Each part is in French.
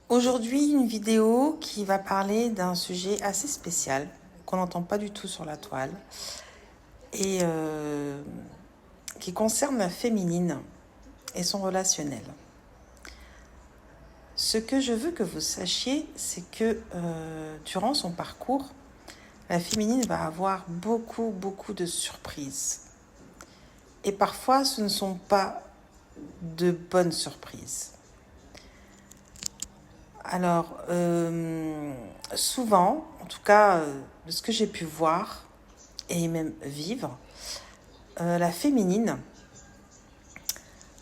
Aujourd'hui, une vidéo qui va parler d'un sujet assez spécial qu'on n'entend pas du tout sur la toile et qui concerne la féminine et son relationnel. Ce que je veux que vous sachiez, c'est que durant son parcours, la féminine va avoir beaucoup de surprises. Et parfois, ce ne sont pas de bonnes surprises. Alors, souvent, en tout cas, de ce que j'ai pu voir et même vivre, la féminine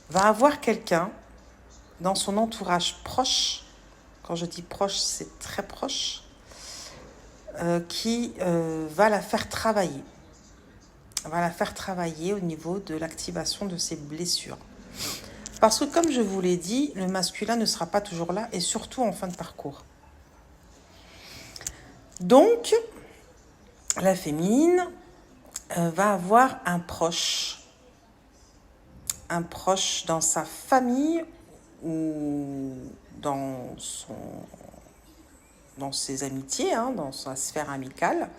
va avoir quelqu'un dans son entourage proche, quand je dis proche, c'est très proche, qui va la faire travailler. Va la faire travailler au niveau de l'activation de ses blessures. Parce que comme je vous l'ai dit, le masculin ne sera pas toujours là, et surtout en fin de parcours. Donc, la féminine va avoir un proche dans sa famille ou dans ses amitiés, dans sa sphère amicale.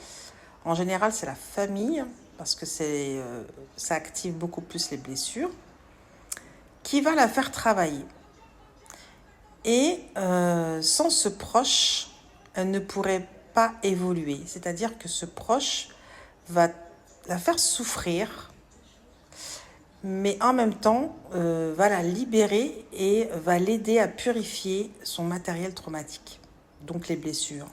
En général, c'est la famille, parce que ça active beaucoup plus les blessures, qui va la faire travailler. Et sans ce proche, elle ne pourrait pas évoluer. C'est-à-dire que ce proche va la faire souffrir, mais en même temps va la libérer et va l'aider à purifier son matériel traumatique, donc les blessures.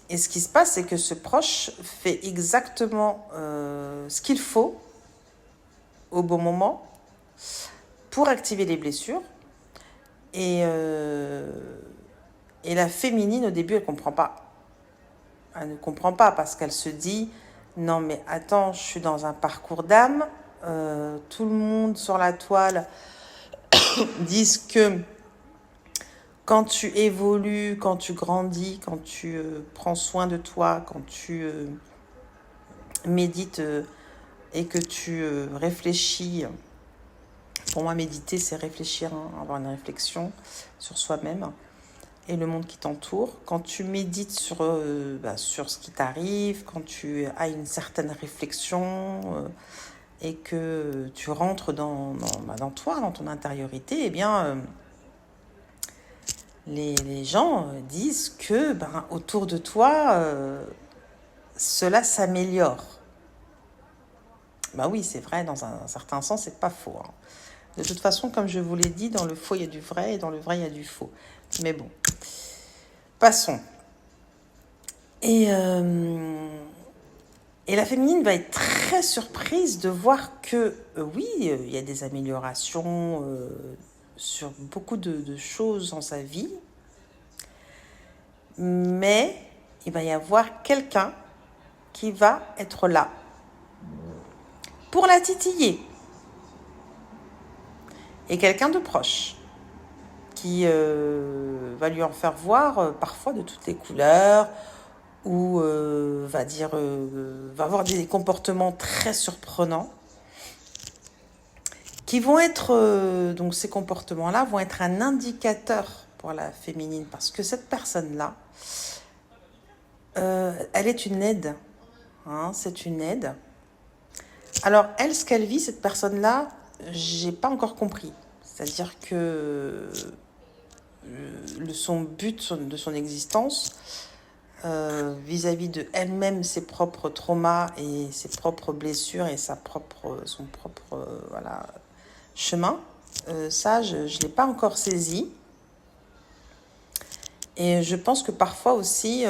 Et ce qui se passe, c'est que ce proche fait exactement ce qu'il faut au bon moment pour activer les blessures. Et la féminine, au début, elle ne comprend pas. Elle ne comprend pas parce qu'elle se dit « Non, mais attends, je suis dans un parcours d'âme. Tout le monde sur la toile disent que quand tu évolues, quand tu grandis, quand tu prends soin de toi, quand tu médites et que tu réfléchis. Pour moi, méditer, c'est réfléchir, avoir une réflexion sur soi-même et le monde qui t'entoure. Quand tu médites sur ce qui t'arrive, quand tu as une certaine réflexion et que tu rentres dans toi, dans ton intériorité, eh bien, les gens disent que autour de toi, cela s'améliore. Oui, c'est vrai, dans un certain sens, c'est pas faux. De toute façon, comme je vous l'ai dit, dans le faux, il y a du vrai, et dans le vrai, il y a du faux. Mais bon, passons. Et la féminine va être très surprise de voir que, oui, il y a des améliorations sur beaucoup de choses dans sa vie, mais il va y avoir quelqu'un qui va être là pour la titiller. Et quelqu'un de proche qui va lui en faire voir parfois de toutes les couleurs ou va avoir des comportements très surprenants qui vont être, donc ces comportements-là vont être un indicateur pour la féminine parce que cette personne-là, elle est une aide, c'est une aide. Alors elle, ce qu'elle vit, cette personne-là, j'ai pas encore compris. C'est-à-dire que son but de son existence, vis-à-ça de elle-même, ses propres traumas et ses propres blessures et son propre chemin, ça, je ne l'ai pas encore saisi. Et je pense que parfois aussi,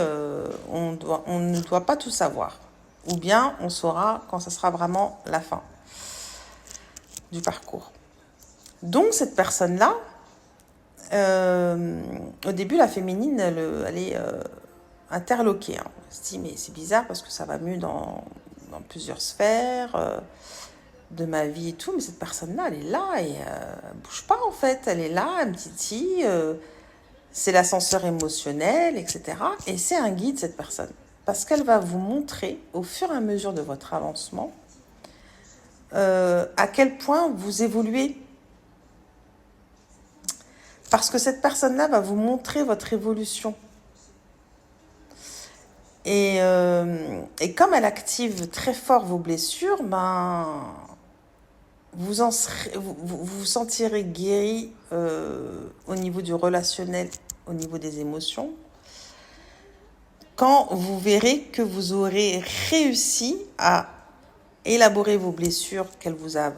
on ne doit pas tout savoir. Ou bien on saura quand ça sera vraiment la fin du parcours. Donc cette personne-là, au début, la féminine, elle est interloquée. Elle se dit, mais c'est bizarre parce que ça va mieux dans plusieurs sphères de ma vie et tout, mais cette personne-là, elle est là et elle bouge pas en fait. Elle est là, elle me titille, c'est l'ascenseur émotionnel, etc. Et c'est un guide, cette personne. Parce qu'elle va vous montrer, au fur et à mesure de votre avancement, à quel point vous évoluez. Parce que cette personne-là va vous montrer votre évolution. Et comme elle active très fort vos blessures, ben, vous sentirez guéri au niveau du relationnel, au niveau des émotions, quand vous verrez que vous aurez réussi à élaborer vos blessures qu'elle vous a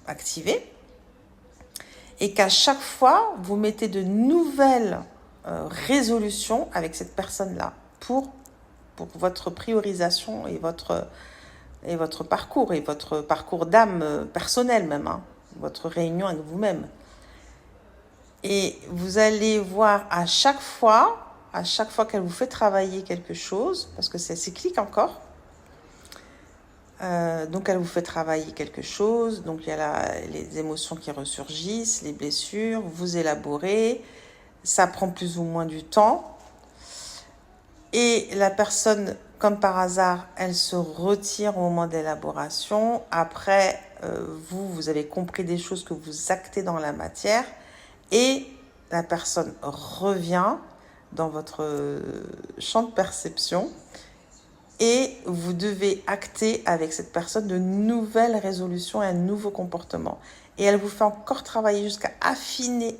activées et qu'à chaque fois, vous mettez de nouvelles résolutions avec cette personne-là pour votre priorisation et votre parcours d'âme personnel même, hein, votre réunion avec vous-même. Et vous allez voir à chaque fois qu'elle vous fait travailler quelque chose, parce que c'est cyclique encore, donc elle vous fait travailler quelque chose, donc il y a les émotions qui ressurgissent, les blessures, vous élaborez, ça prend plus ou moins du temps, et la personne, comme par hasard, elle se retire au moment d'élaboration. Après, vous avez compris des choses que vous actez dans la matière, et la personne revient dans votre champ de perception et vous devez acter avec cette personne de nouvelles résolutions et un nouveau comportement. Et elle vous fait encore travailler jusqu'à affiner,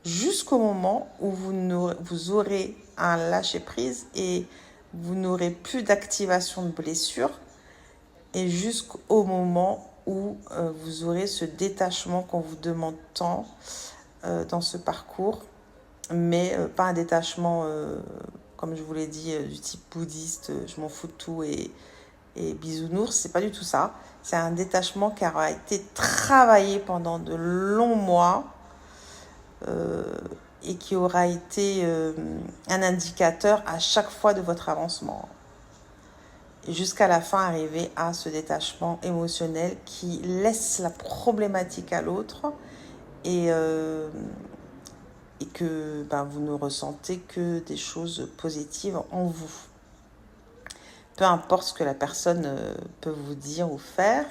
jusqu'au moment où vous aurez un lâcher-prise et vous n'aurez plus d'activation de blessure, et jusqu'au moment où vous aurez ce détachement qu'on vous demande tant dans ce parcours, mais pas un détachement, comme je vous l'ai dit, du type bouddhiste, je m'en fous de tout et bisounours, c'est pas du tout ça. C'est un détachement qui aura été travaillé pendant de longs mois et qui aura été un indicateur à chaque fois de votre avancement. Et jusqu'à la fin, arriver à ce détachement émotionnel qui laisse la problématique à l'autre et que vous ne ressentez que des choses positives en vous. Peu importe ce que la personne peut vous dire ou faire.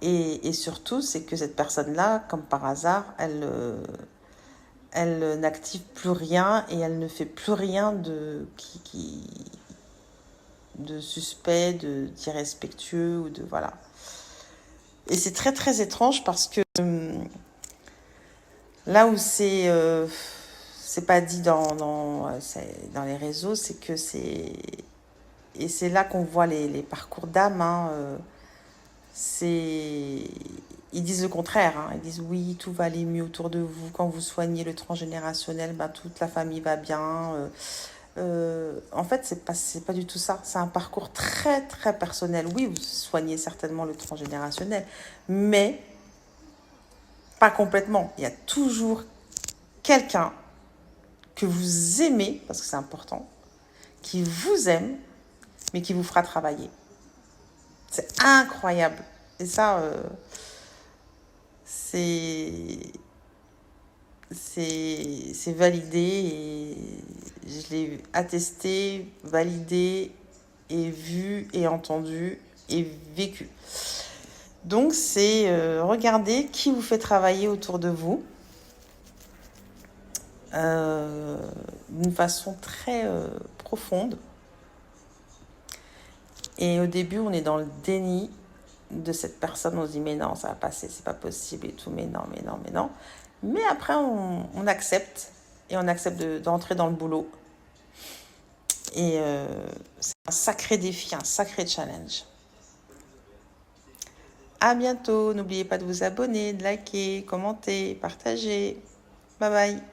Et surtout, c'est que cette personne-là, comme par hasard, elle n'active plus rien et elle ne fait plus rien de suspect, d'irrespectueux ou de voilà. Et c'est très très étrange parce que là où c'est pas dit dans les réseaux, c'est que et c'est là qu'on voit les parcours d'âme, hein, ils disent le contraire, hein. Ils disent oui, tout va aller mieux autour de vous quand vous soignez le transgénérationnel, toute la famille va bien. En fait, c'est pas du tout ça. C'est un parcours très très personnel. Oui, vous soignez certainement le transgénérationnel, mais pas complètement. Il y a toujours quelqu'un que vous aimez, parce que c'est important, qui vous aime, mais qui vous fera travailler. C'est incroyable. Et ça, c'est validé et je l'ai attesté, validé et vu et entendu et vécu. Donc c'est regarder qui vous fait travailler autour de vous d'une façon très profonde. Et au début, on est dans le déni de cette personne. On se dit, mais non, ça va passer, c'est pas possible et tout, mais non, mais non, mais non. Mais après, on accepte et on accepte d'entrer dans le boulot. Et c'est un sacré défi, un sacré challenge. À bientôt. N'oubliez pas de vous abonner, de liker, commenter, partager. Bye bye.